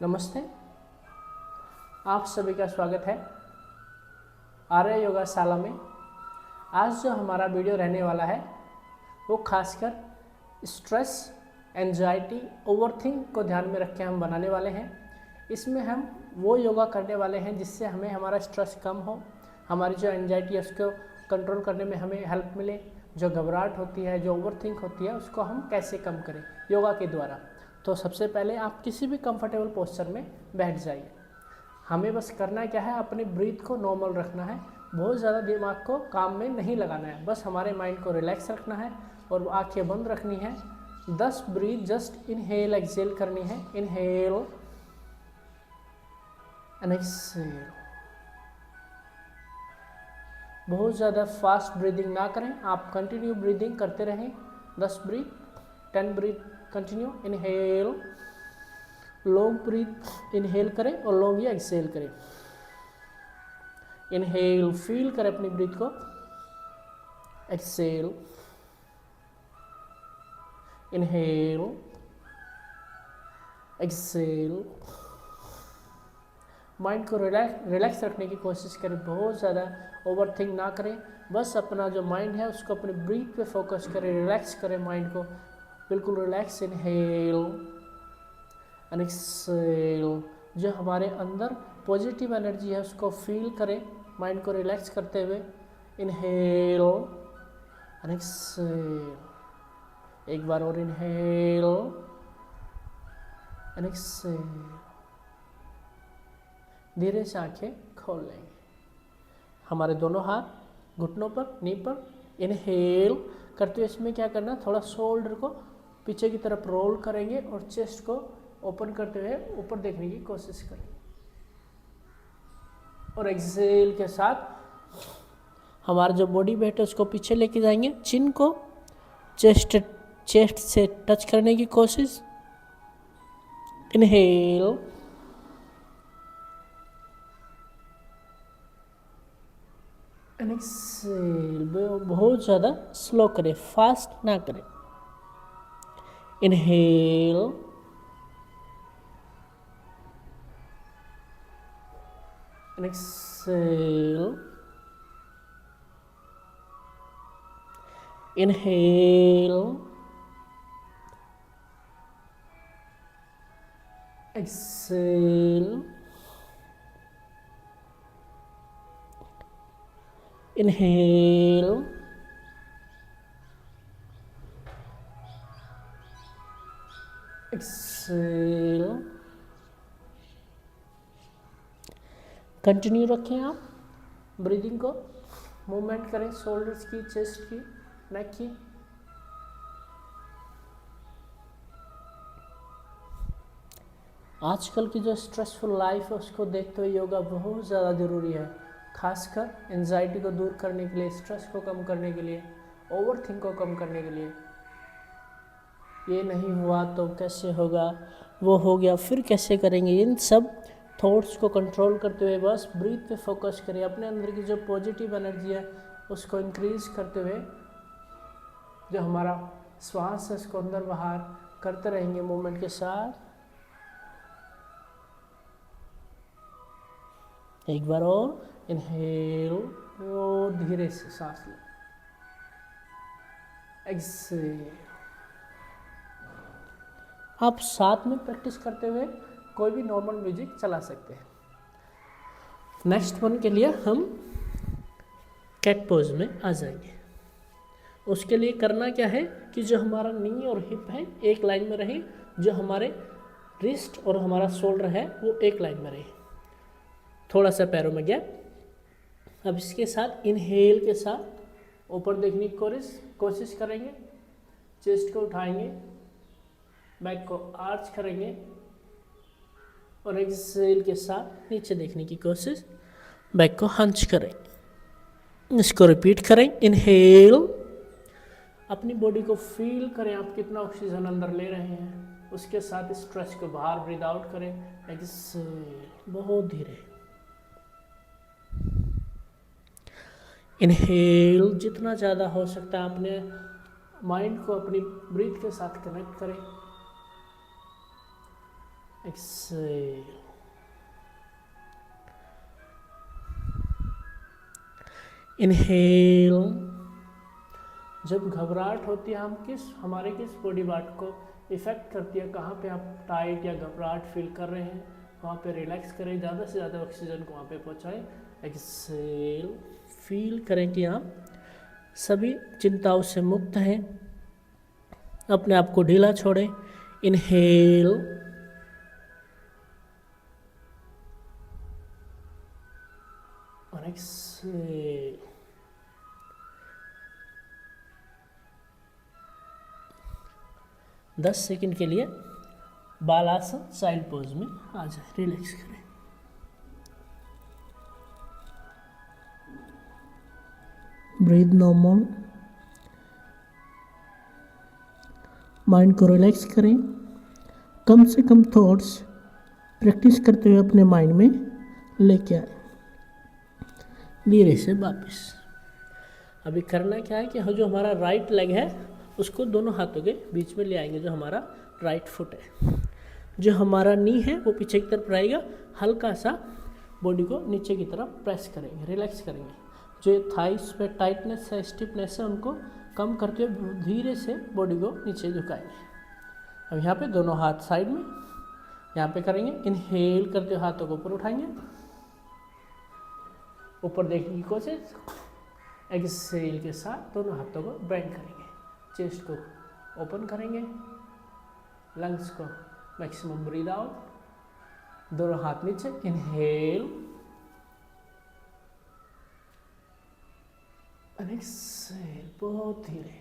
नमस्ते, आप सभी का स्वागत है आर्य योगाशाला में। आज जो हमारा वीडियो रहने वाला है वो खासकर स्ट्रेस, एंजाइटी, ओवरथिंक को ध्यान में रख के हम बनाने वाले हैं। इसमें हम वो योगा करने वाले हैं जिससे हमें हमारा स्ट्रेस कम हो, हमारी जो एंजाइटी है उसको कंट्रोल करने में हमें हेल्प मिले, जो घबराहट होती है, जो ओवरथिंक होती है, उसको हम कैसे कम करें योगा के द्वारा। तो सबसे पहले आप किसी भी कंफर्टेबल पोस्चर में बैठ जाइए। हमें बस करना क्या है, अपनी ब्रीथ को नॉर्मल रखना है, बहुत ज़्यादा दिमाग को काम में नहीं लगाना है, बस हमारे माइंड को रिलैक्स रखना है और आंखें बंद रखनी है। 10 ब्रीथ जस्ट इनहेल एक्सेल करनी है। Inhale and exhale. बहुत ज़्यादा फास्ट ब्रीदिंग ना करें, आप कंटिन्यू ब्रीदिंग करते रहें। 10 breath, 10 breath continue. Inhale, long breath inhale करें और लॉन्ग ही एक्सेल करें। इनहेल, फील करें अपनी ब्रीथ को। Exhale, inhale, exhale. माइंड को रिलैक्स रखने की कोशिश करें, बहुत ज़्यादा ओवरथिंक ना करें, बस अपना जो माइंड है उसको अपने ब्रीथ पे फोकस करें, रिलैक्स करें माइंड को, बिल्कुल रिलैक्स। Inhale and Excel. जो हमारे अंदर पॉजिटिव एनर्जी है उसको फील करें, माइंड को रिलैक्स करते हुए। Inhale and exhale. एक बार और इनहेल एंड एक्सेल। धीरे से आंखें खोल लेंगे। हमारे दोनों हाथ घुटनों पर, नी पर। इनहेल करते हुए इसमें क्या करना, थोड़ा शोल्डर को पीछे की तरफ रोल करेंगे और चेस्ट को ओपन करते हुए ऊपर देखने की कोशिश करें। और एक्सेल के साथ हमारा जो बॉडी वेट है उसको पीछे लेके जाएंगे, चिन को चेस्ट से टच करने की कोशिश। Inhale and exhale. बहुत ज़्यादा स्लो करें, फास्ट ना करें। Inhale and exhale. Inhale, exhale. Inhale, exhale. Continue रखें आप ब्रीदिंग को, मूवमेंट करें शोल्डर्स की, चेस्ट की, नेक की। आजकल की जो स्ट्रेसफुल लाइफ है उसको देखते हुए योगा बहुत ज़्यादा ज़रूरी है, खासकर एंजाइटी को दूर करने के लिए, स्ट्रेस को कम करने के लिए, ओवरथिंक को कम करने के लिए। ये नहीं हुआ तो कैसे होगा, वो हो गया फिर कैसे करेंगे, इन सब थॉट्स को कंट्रोल करते हुए बस ब्रीथ पे फोकस करें। अपने अंदर की जो पॉजिटिव एनर्जी है उसको इंक्रीज करते हुए जो हमारा श्वास है उसको अंदर बाहर करते रहेंगे मूवमेंट के साथ। एक बार और इनहेल, और धीरे से सांस लें। एक्सेल। आप साथ में प्रैक्टिस करते हुए कोई भी नॉर्मल म्यूजिक चला सकते हैं। नेक्स्ट वन के लिए हम कैट पोज में आ जाएंगे। उसके लिए करना क्या है कि जो हमारा नी और हिप है एक लाइन में रहे, जो हमारे रिस्ट और हमारा शोल्डर है वो एक लाइन में रहे, थोड़ा सा पैरों में गैप। अब इसके साथ इनहेल के साथ ऊपर देखने की कोशिश करेंगे, चेस्ट को उठाएंगे, बैक को आर्च करेंगे और एक्सेल के साथ नीचे देखने की कोशिश, बैक को हंच करें। इसको रिपीट करें। इनहेल, अपनी बॉडी को फील करें आप कितना ऑक्सीजन अंदर ले रहे हैं, उसके साथ स्ट्रेस को बाहर ब्रीद आउट करें। एक्सेल, बहुत धीरे। इनहेल, जितना ज़्यादा हो सकता है अपने माइंड को अपनी ब्रीथ के साथ कनेक्ट करें। Exhale, inhale. जब घबराहट होती है हमारे किस बॉडी पार्ट को इफेक्ट करती है, कहाँ पे आप टाइट या घबराहट फील कर रहे हैं, वहाँ पे रिलैक्स करें, ज़्यादा से ज़्यादा ऑक्सीजन को वहाँ पे पहुँचाएं। एक्सेल, फील करें कि आप सभी चिंताओं से मुक्त हैं, अपने आप को ढीला छोड़ें। इनहेल, और एक्सेल। दस सेकंड के लिए बालासन चाइल्ड पोज में आ जाए, रिलैक्स करें। ब्रीथ नॉर्मल, माइंड को रिलैक्स करें। कम से कम थॉट्स प्रैक्टिस करते हुए अपने माइंड में लेके आए। धीरे से वापस। अभी करना क्या है कि जो हमारा राइट लेग है उसको दोनों हाथों के बीच में ले आएंगे, जो हमारा राइट फुट है। जो हमारा नी है वो पीछे की तरफ रहेगा, हल्का सा बॉडी को नीचे की तरफ प्रेस करेंगे, रिलैक्स करेंगे। जो थाइस पे टाइटनेस है, स्टिफनेस है, उनको कम करते हुए धीरे से बॉडी को नीचे झुकाएंगे। अब यहाँ पे दोनों हाथ साइड में यहाँ पे करेंगे। इनहेल करते हुए हाथों को ऊपर उठाएंगे, ऊपर देखने की कोशिश। एक्सेल के साथ दोनों हाथों को बेंड करेंगे, चेस्ट को ओपन करेंगे, लंग्स को मैक्सिमम ब्रीद आउट, दोनों हाथ नीचे। इनहेल और एक्सेल, बहुत धीरे।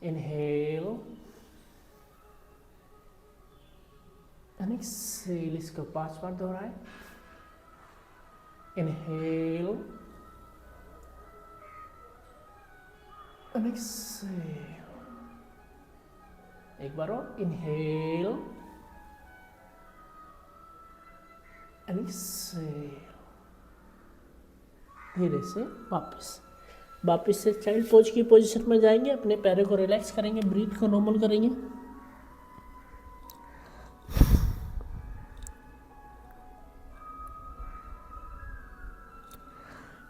इनहेल और एक्सेल, इसको 5 बार दोहराएं। इनहेल और एक्सेल, एक बार और। इनहेल और एक्सेल, धीरे से वापस से चाइल्ड पोज की पोजीशन में जाएंगे। अपने पैरों को रिलैक्स करेंगे, ब्रीथ को नॉर्मल करेंगे।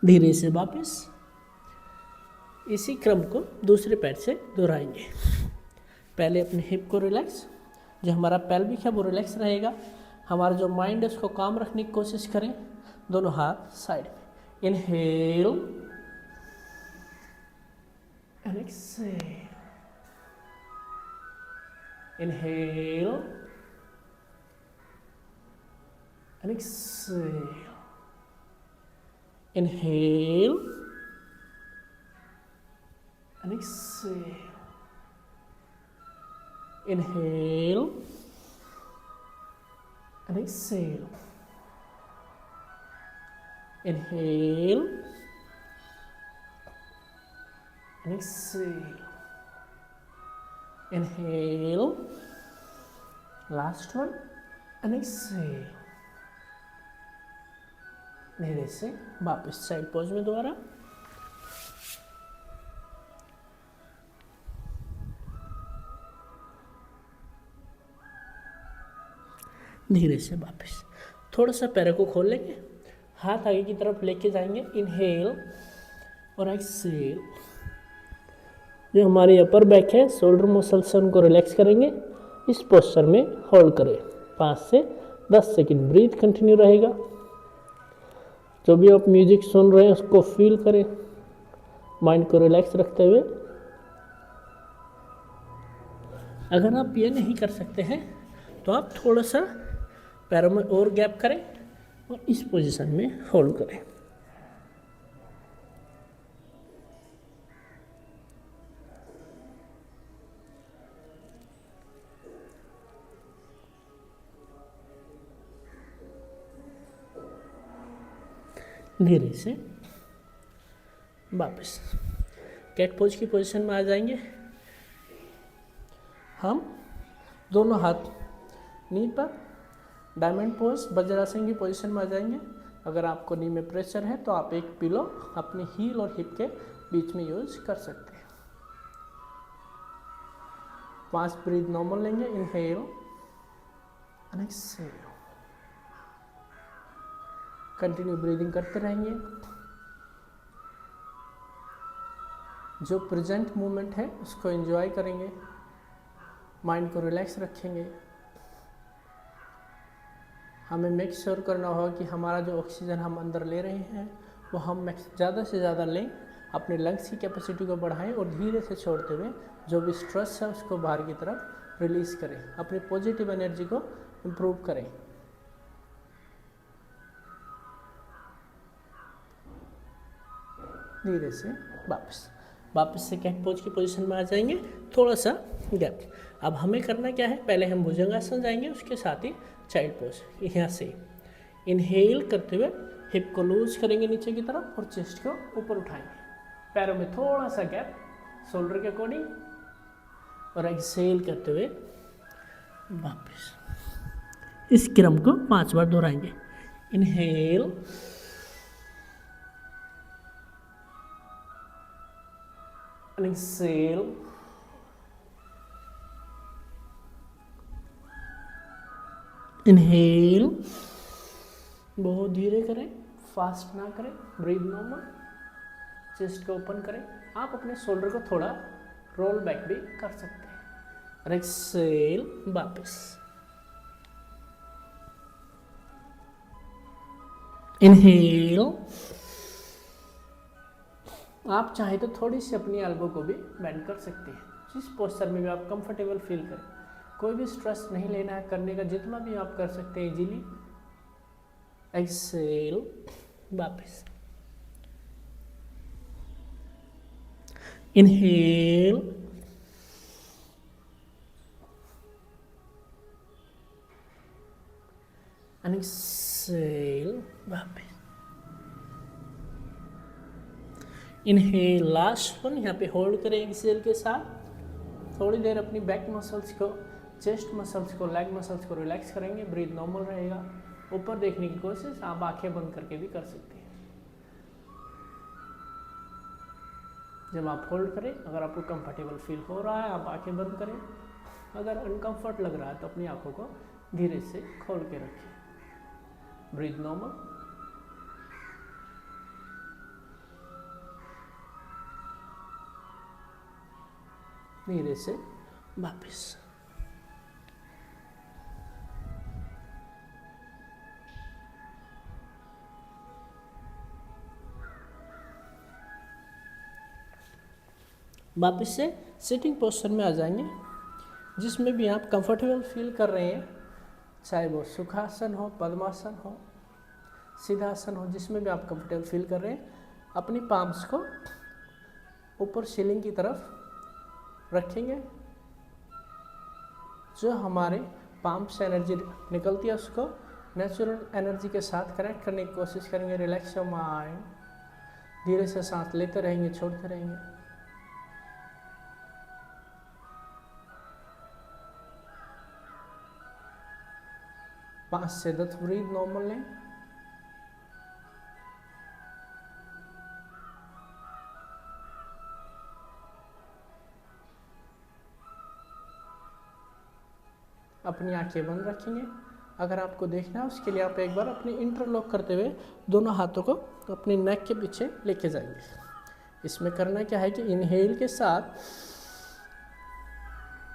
धीरे से वापस इसी क्रम को दूसरे पैर से दोहराएंगे। पहले अपने हिप को रिलैक्स, जो हमारा पेल्विक है वो रिलैक्स रहेगा। हमारा जो माइंड है उसको काम रखने की कोशिश करें। दोनों हाथ साइड में। Inhale and exhale, inhale and exhale, inhale and exhale, inhale and exhale, inhale and exhale, inhale, last one and exhale। धीरे से वापस साइड पोज में दोबारा। धीरे से वापस थोड़ा सा पैरों को खोल लेंगे, हाथ आगे की तरफ लेके जाएंगे। इनहेल और एक्सेल। जो हमारी अपर बैक है, शोल्डर मसल्स है, उनको रिलैक्स करेंगे। इस पोस्चर में होल्ड करें 5 से 10 सेकंड। ब्रीथ कंटिन्यू रहेगा। जो भी आप म्यूजिक सुन रहे हैं उसको फील करें, माइंड को रिलैक्स रखते हुए। अगर आप ये नहीं कर सकते हैं तो आप थोड़ा सा पैरों में और गैप करें और इस पोजीशन में होल्ड करें। धीरे से वापस कैट पोज की पोजीशन में आ जाएंगे। हम दोनों हाथ नी पर डायमंड पोज वज्रासन की पोजीशन में आ जाएंगे। अगर आपको नी में प्रेशर है तो आप एक पिलो अपने हील और हिप के बीच में यूज कर सकते हैं। 5 ब्रीथ नॉर्मल लेंगे। Inhale and exhale. Continue breathing करते रहेंगे। जो प्रेजेंट मोमेंट है उसको एंजॉय करेंगे, माइंड को रिलैक्स रखेंगे। हमें मेक श्योर करना होगा कि हमारा जो ऑक्सीजन हम अंदर ले रहे हैं वो हम ज़्यादा से ज़्यादा लें, अपने लंग्स की कैपेसिटी को बढ़ाएं और धीरे से छोड़ते हुए जो भी स्ट्रेस है उसको बाहर की तरफ रिलीज़ करें, अपनी पॉजिटिव एनर्जी को इम्प्रूव करें। धीरे से वापस से कैट पोज की पोजीशन में आ जाएंगे, थोड़ा सा गैप। अब हमें करना क्या है, पहले हम भुजंगासन जाएंगे, उसके साथ ही चाइल्ड पोज। यहाँ से इनहेल करते हुए हिप को लूज करेंगे नीचे की तरफ और चेस्ट को ऊपर उठाएंगे, पैरों में थोड़ा सा गैप शोल्डर के अकॉर्डिंग, और एक्सहेल करते हुए वापस। इस क्रम को 5 बार दोहराएंगे। इनहेल, एक्सहेल, इनहेल, बहुत धीरे करें, फास्ट ना करें, ब्रीथ नॉर्मल, चेस्ट को ओपन करें। आप अपने शोल्डर को थोड़ा रोल बैक भी कर सकते हैं। एक्सहेल, वापस। इनहेल, आप चाहे तो थोड़ी सी अपनी एल्बो को भी बेंड कर सकते हैं, जिस पोस्चर में भी आप कंफर्टेबल फील करें। कोई भी स्ट्रेस नहीं लेना है, करने का जितना भी आप कर सकते हैं इजीली। एक्सहेल, वापस। इनहेल, एंड एक्सहेल, वापस। इनहेल, लास्ट वन, यहाँ पे होल्ड करें एक्सहेल के साथ। थोड़ी देर अपनी बैक मसल्स को, चेस्ट मसल्स को, लेग मसल्स को रिलैक्स करेंगे, ब्रीथ नॉर्मल रहेगा। ऊपर देखने की कोशिश आप आंखें बंद करके भी कर सकते हैं। जब आप होल्ड करें, अगर आपको कंफर्टेबल फील हो रहा है आप आंखें बंद करें, अगर अनकंफर्ट लग रहा है तो अपनी आंखों को धीरे से खोल के रखें। Breath normal. धीरे से वापस। वापस से सिटिंग पोस्चर में आ जाएंगे, जिसमें भी आप कंफर्टेबल फील कर रहे हैं, चाहे वो सुखासन हो, पद्मासन हो, सीधासन हो, जिसमें भी आप कंफर्टेबल फील कर रहे हैं, अपनी पाम्स को ऊपर सीलिंग की तरफ रखेंगे। जो हमारे पाम से एनर्जी निकलती है उसको नेचुरल एनर्जी के साथ कनेक्ट करने की कोशिश करेंगे। Relax your mind. धीरे से सांस लेते रहेंगे, छोड़ते रहेंगे। पाँच से 10 ब्रीथ नॉर्मल लें। अपनी आंखें बंद रखेंगे। अगर आपको देखना है उसके लिए आप एक बार अपनी इंटरलॉक करते हुए दोनों हाथों को अपनी नेक के पीछे लेके जाएंगे। इसमें करना क्या है कि इनहेल के साथ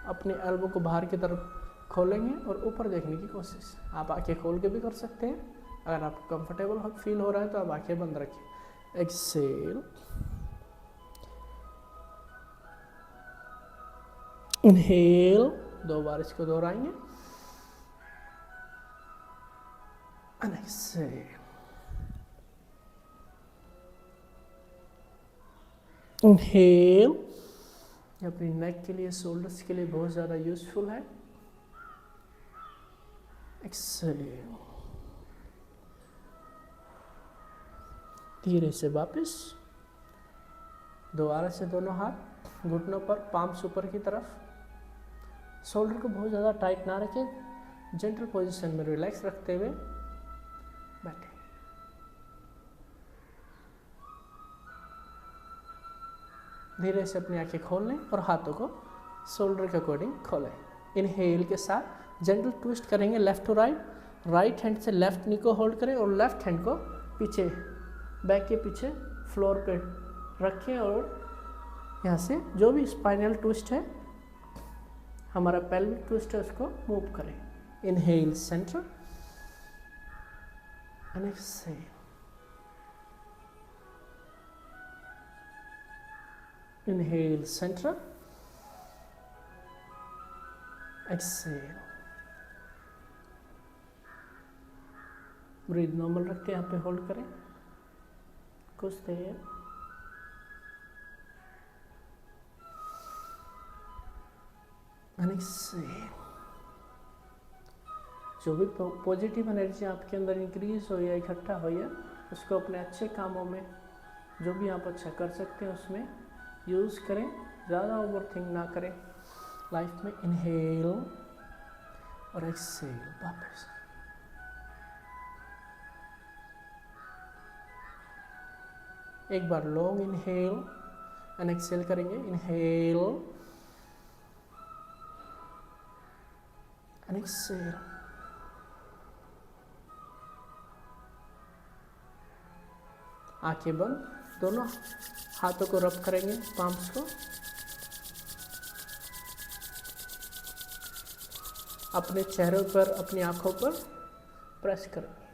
अपने एल्बो को बाहर की तरफ खोलेंगे और ऊपर देखने की कोशिश। आप आंखें खोल के भी कर सकते हैं। अगर आपको कंफर्टेबल फील हो रहा है तो आप आंखें बंद रखें। एक्सेल, इनहेल, 2 बार इसको दोहराएंगे। Exhale, inhale. अपनी नेक के लिए, शोल्डर्स के लिए बहुत ज़्यादा यूजफुल है। एक्सेल, धीरे से वापस। दोबारा से दोनों हाथ घुटनों पर, पाम्स ऊपर की तरफ। शोल्डर को बहुत ज़्यादा टाइट ना रखें, जेंटल पोजीशन में रिलैक्स रखते हुए बैठे। धीरे से अपनी आंखें खोल लें और हाथों को शोल्डर के अकॉर्डिंग खोलें। इनहेल के साथ जेंटल ट्विस्ट करेंगे left to right, right hand से लेफ्ट नी को होल्ड करें और लेफ्ट हैंड को पीछे बैक के पीछे फ्लोर पे रखें और यहाँ से जो भी स्पाइनल ट्विस्ट है, हमारा पेल्विक ट्विस्ट है, उसको मूव करें। Inhale centre and exhale, inhale centre, exhale. Breath normal रख के यहाँ पे होल्ड करें कुछ देर। जो भी पॉजिटिव एनर्जी आपके अंदर इंक्रीज हो या इकट्ठा हो या उसको अपने अच्छे कामों में जो भी आप अच्छा कर सकते हैं उसमें यूज़ करें, ज़्यादा ओवर थिंक ना करें लाइफ में। इनहेल और एक्सहेल वापस। एक बार लॉन्ग इनहेल एंड एक्सहेल करेंगे। Inhale and exhale. आंखें बंद, दोनों हाथों को रब करेंगे, पाम्स को अपने चेहरे पर, अपनी आंखों पर प्रेस करेंगे।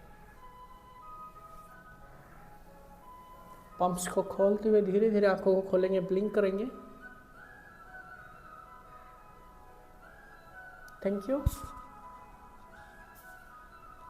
पम्प्स को खोलते हुए धीरे धीरे आंखों को खोलेंगे, ब्लिंक करेंगे। Thank you.